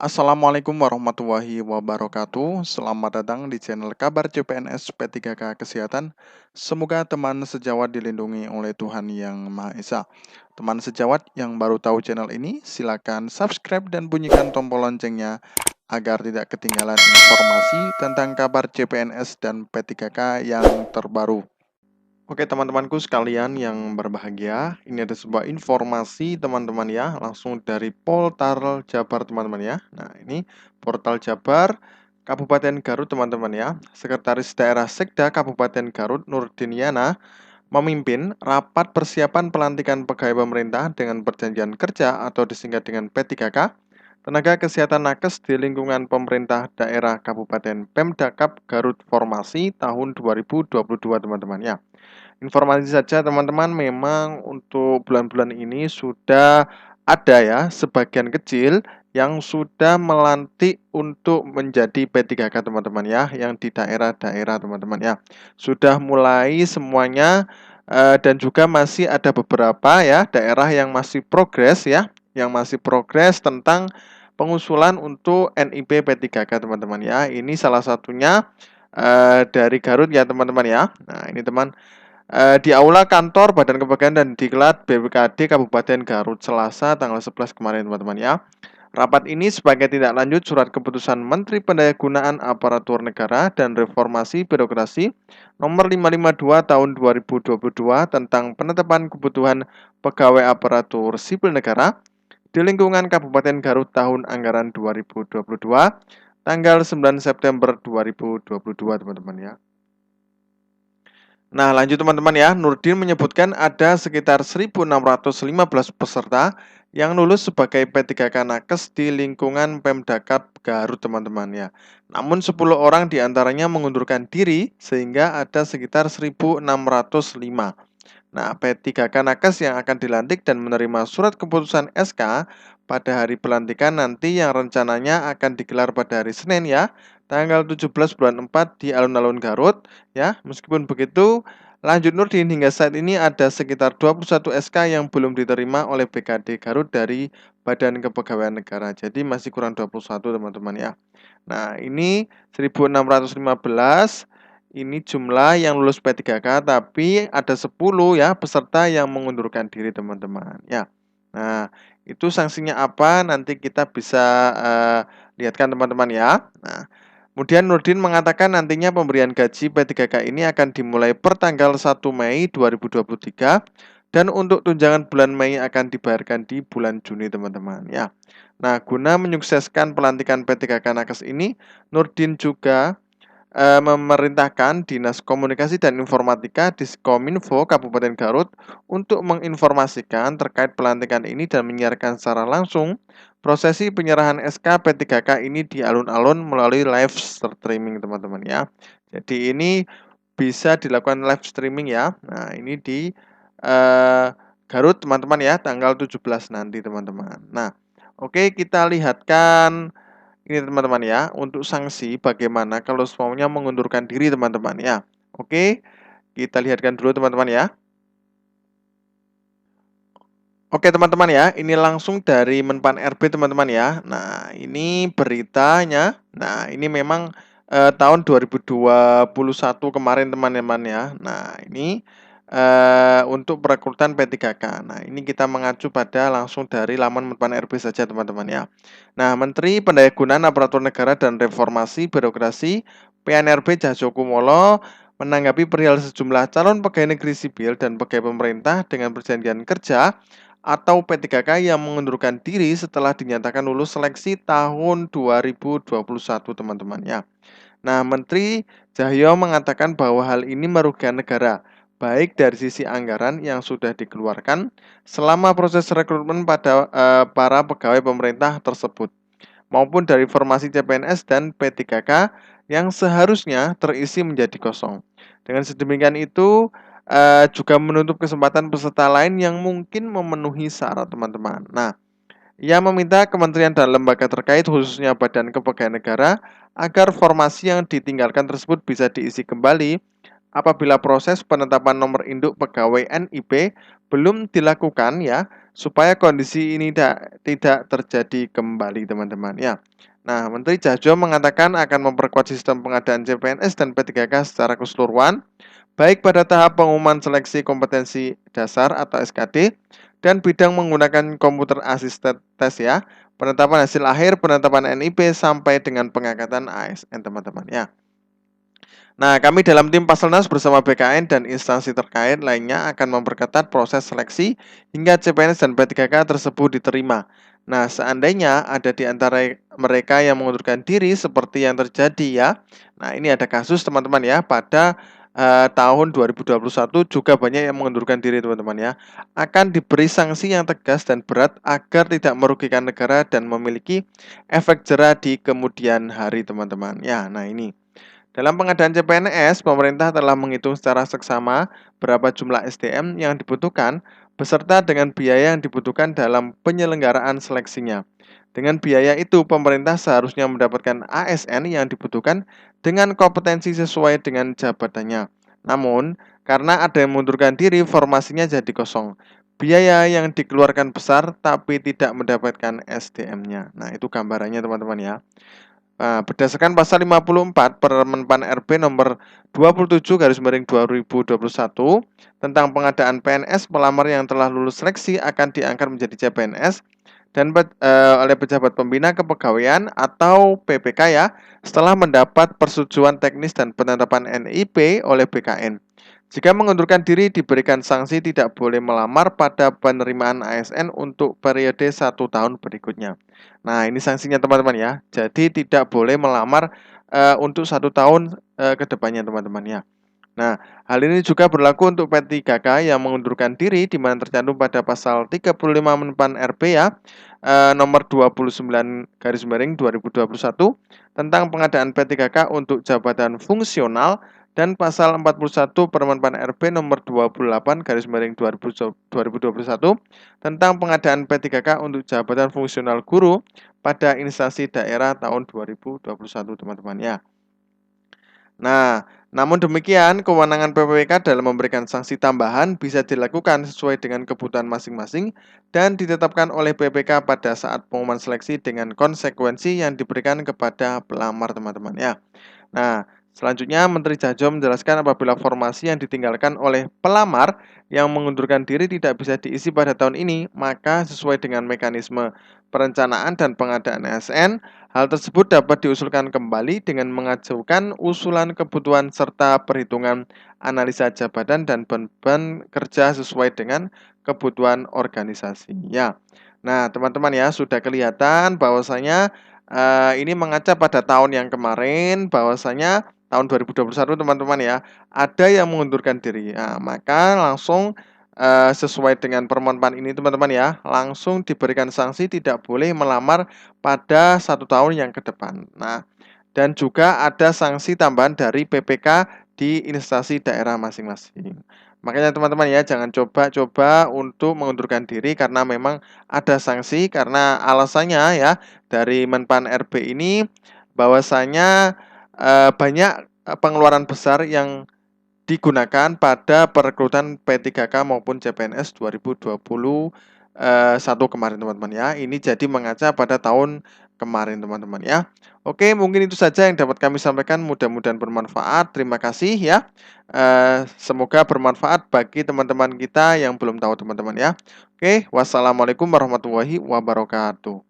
Assalamualaikum warahmatullahi wabarakatuh. Selamat datang di channel Kabar CPNS P3K Kesehatan. Semoga teman sejawat dilindungi oleh Tuhan Yang Maha Esa. Teman sejawat yang baru tahu channel ini, silakan subscribe dan bunyikan tombol loncengnya agar tidak ketinggalan informasi tentang kabar CPNS dan P3K yang terbaru. Oke teman-temanku sekalian yang berbahagia, ini ada sebuah informasi teman-teman ya, langsung dari Poltar Jabar teman-teman ya. Nah ini Portal Jabar Kabupaten Garut teman-teman ya. Sekretaris Daerah Sekda Kabupaten Garut Nurdiniana memimpin rapat persiapan pelantikan pegawai pemerintah dengan perjanjian kerja atau disingkat dengan P3K, tenaga kesehatan nakes di lingkungan pemerintah daerah Kabupaten Pemdakap Garut Formasi tahun 2022 teman-teman ya. Informasi saja teman-teman, memang untuk bulan-bulan ini sudah ada ya sebagian kecil yang sudah melantik untuk menjadi P3K teman-teman ya, yang di daerah-daerah teman-teman ya. Sudah mulai semuanya dan juga masih ada beberapa ya daerah yang masih progres ya, yang masih progres tentang pengusulan untuk NIP P3K teman-teman ya. Ini salah satunya dari Garut ya teman-teman ya. Nah, ini teman di Aula Kantor Badan Kepegawaian dan Diklat BPKD Kabupaten Garut Selasa tanggal 11 kemarin teman-teman ya. Rapat ini sebagai tindak lanjut surat keputusan Menteri Pendayagunaan Aparatur Negara dan Reformasi Birokrasi nomor 552 tahun 2022 tentang penetapan kebutuhan pegawai aparatur sipil negara di lingkungan Kabupaten Garut tahun anggaran 2022 tanggal 9 September 2022 teman-teman ya. Nah, lanjut teman-teman ya. Nurdin menyebutkan ada sekitar 1.615 peserta yang lulus sebagai P3K Nakes di lingkungan Pemdakap Garut teman-teman ya. Namun 10 orang diantaranya mengundurkan diri sehingga ada sekitar 1.605. Nah, P3K Nakes yang akan dilantik dan menerima surat keputusan SK pada hari pelantikan nanti yang rencananya akan digelar pada hari Senin ya, tanggal 17 bulan 4 di alun-alun Garut ya. Meskipun begitu, lanjut Nurdin hingga saat ini ada sekitar 21 SK yang belum diterima oleh BKD Garut dari Badan Kepegawaian Negara. Jadi masih kurang 21 teman-teman ya. Nah, ini 1.615 ini jumlah yang lulus P3K, tapi ada 10 ya peserta yang mengundurkan diri teman-teman ya. Nah, itu sanksinya apa? Nanti kita bisa lihatkan teman-teman ya. Nah, kemudian Nurdin mengatakan nantinya pemberian gaji P3K ini akan dimulai per tanggal 1 Mei 2023 dan untuk tunjangan bulan Mei akan dibayarkan di bulan Juni teman-teman ya. Nah, guna menyukseskan pelantikan P3K Nakes ini, Nurdin juga memerintahkan Dinas Komunikasi dan Informatika Diskominfo Kabupaten Garut untuk menginformasikan terkait pelantikan ini dan menyiarkan secara langsung prosesi penyerahan SK P3K ini di alun-alun melalui live streaming teman-teman ya. Jadi ini bisa dilakukan live streaming ya. Nah, ini di Garut teman-teman ya, tanggal 17 nanti teman-teman. Nah, oke, kita lihatkan ini teman-teman ya, untuk sanksi bagaimana kalau semuanya mengundurkan diri teman-teman ya. Oke, kita lihatkan dulu teman-teman ya. Oke teman-teman ya, ini langsung dari Menpan RB teman-teman ya. Nah, ini beritanya. Nah, ini memang tahun 2021 kemarin teman-teman ya. Nah, ini untuk perekrutan P3K. Nah, ini kita mengacu pada langsung dari laman Menpan RB saja teman-teman ya. Nah, Menteri Pendayagunaan Aparatur Negara dan Reformasi Birokrasi PNRB Cahyo Kumolo menanggapi perihal sejumlah calon pegawai negeri sipil dan pegawai pemerintah dengan perjanjian kerja atau P3K yang mengundurkan diri setelah dinyatakan lulus seleksi tahun 2021 teman-teman ya. Nah, Menteri Cahyo mengatakan bahwa hal ini merugikan negara, baik dari sisi anggaran yang sudah dikeluarkan selama proses rekrutmen pada para pegawai pemerintah tersebut, maupun dari formasi CPNS dan P3K yang seharusnya terisi menjadi kosong. Dengan sedemikian itu juga menutup kesempatan peserta lain yang mungkin memenuhi syarat teman-teman. Nah, ia meminta kementerian dan lembaga terkait khususnya Badan Kepegawaian Negara agar formasi yang ditinggalkan tersebut bisa diisi kembali apabila proses penetapan nomor induk pegawai NIP belum dilakukan ya, supaya kondisi ini tidak terjadi kembali, teman-teman ya. Nah, Menteri Jajjo mengatakan akan memperkuat sistem pengadaan CPNS dan P3K secara keseluruhan, baik pada tahap pengumuman seleksi kompetensi dasar atau SKD dan bidang menggunakan komputer assisted test ya, penetapan hasil akhir, penetapan NIP sampai dengan pengangkatan ASN, teman-teman ya. Nah, kami dalam tim Paselnas bersama BKN dan instansi terkait lainnya akan memperketat proses seleksi hingga CPNS dan P3K tersebut diterima. Nah, seandainya ada di antara mereka yang mengundurkan diri seperti yang terjadi ya. Nah, ini ada kasus teman-teman ya, pada tahun 2021 juga banyak yang mengundurkan diri, teman-teman ya. Akan diberi sanksi yang tegas dan berat agar tidak merugikan negara dan memiliki efek jera di kemudian hari, teman-teman. Ya, nah ini. Dalam pengadaan CPNS, pemerintah telah menghitung secara seksama berapa jumlah SDM yang dibutuhkan beserta dengan biaya yang dibutuhkan dalam penyelenggaraan seleksinya. Dengan biaya itu, pemerintah seharusnya mendapatkan ASN yang dibutuhkan dengan kompetensi sesuai dengan jabatannya. Namun, karena ada yang mengundurkan diri, formasinya jadi kosong. Biaya yang dikeluarkan besar tapi tidak mendapatkan SDM-nya. Nah, itu gambarannya, teman-teman ya. Nah, berdasarkan pasal 54 Permenpan RB nomor 27 garis miring 2021 tentang pengadaan PNS, pelamar yang telah lulus seleksi akan diangkat menjadi CPNS dan oleh pejabat pembina kepegawaian atau PPK ya, setelah mendapat persetujuan teknis dan penetapan NIP oleh BKN. Jika mengundurkan diri, diberikan sanksi tidak boleh melamar pada penerimaan ASN untuk periode 1 tahun berikutnya. Nah, ini sanksinya, teman-teman ya. Jadi tidak boleh melamar untuk 1 tahun ke depannya, teman-teman ya. Nah, hal ini juga berlaku untuk P3K yang mengundurkan diri di mana tercantum pada pasal 35 Menpan RB ya, nomor 29 garis miring 2021 tentang pengadaan P3K untuk jabatan fungsional dan pasal 41 Permenpan RB nomor 28 garis miring 2021 tentang pengadaan P3K untuk jabatan fungsional guru pada instansi daerah tahun 2021, teman-teman ya. Nah, namun demikian, kewenangan PPK dalam memberikan sanksi tambahan bisa dilakukan sesuai dengan kebutuhan masing-masing dan ditetapkan oleh PPK pada saat pengumuman seleksi dengan konsekuensi yang diberikan kepada pelamar, teman-teman ya. Nah, selanjutnya Menteri Jajjo menjelaskan apabila formasi yang ditinggalkan oleh pelamar yang mengundurkan diri tidak bisa diisi pada tahun ini, maka sesuai dengan mekanisme perencanaan dan pengadaan ASN, hal tersebut dapat diusulkan kembali dengan mengajukan usulan kebutuhan serta perhitungan analisa jabatan dan beban kerja sesuai dengan kebutuhan organisasi. Ya. Nah, teman-teman ya, sudah kelihatan bahwasanya ini mengaca pada tahun yang kemarin bahwasanya tahun 2021, teman-teman ya, ada yang mengundurkan diri. Nah, maka langsung sesuai dengan permenpan ini, teman-teman ya, langsung diberikan sanksi tidak boleh melamar pada 1 tahun yang ke depan. Nah, dan juga ada sanksi tambahan dari PPK di instansi daerah masing-masing. Makanya teman-teman ya, jangan coba-coba untuk mengundurkan diri karena memang ada sanksi, karena alasannya ya dari Menpan RB ini bahwasanya banyak pengeluaran besar yang digunakan pada perekrutan P3K maupun CPNS 2021 kemarin, teman-teman ya. Ini jadi mengaca pada tahun kemarin, teman-teman ya. Oke, mungkin itu saja yang dapat kami sampaikan. Mudah-mudahan bermanfaat. Terima kasih ya. Semoga bermanfaat bagi teman-teman kita yang belum tahu, teman-teman ya. Oke, wassalamualaikum warahmatullahi wabarakatuh.